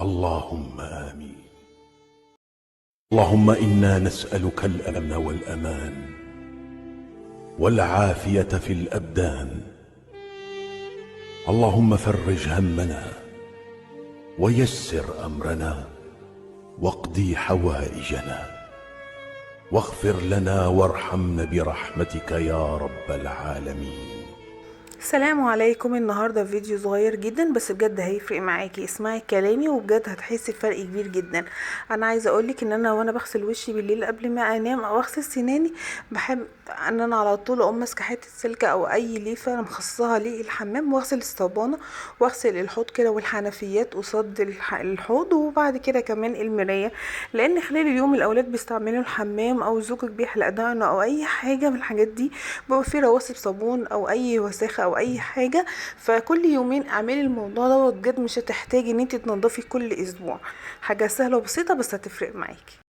اللهم آمين. اللهم إنا نسألك الأمن والأمان والعافية في الأبدان. اللهم فرج همنا ويسر أمرنا واقضي حوائجنا واغفر لنا وارحمنا برحمتك يا رب العالمين. السلام عليكم. النهارده فيديو صغير جدا بس بجد هيفرق معاكي. اسمعي كلامي وبجد هتحسي بفرق كبير جدا. انا عايزه اقولك ان انا وانا بغسل وشي بالليل قبل ما انام او اغسل سناني بحب ان انا على طول اقوم ماسكه حته سلكه او اي ليفه انا مخصصاها للحمام واغسل الصابونه واغسل الحوض كده والحنفيات قصاد الحوض وبعد كده كمان المرايه، لان خلال اليوم الاولاد بيستعملوا الحمام او زوجك بيحلق دقنه او اي حاجه من الحاجات دي بيبقى فيه رواسب صابون او اي وساخه او اي حاجه. فكل يومين اعملي الموضوع ده بجد مش هتحتاجي ان انت تنضفي كل اسبوع. حاجه سهله وبسيطه بس هتفرق معاكي.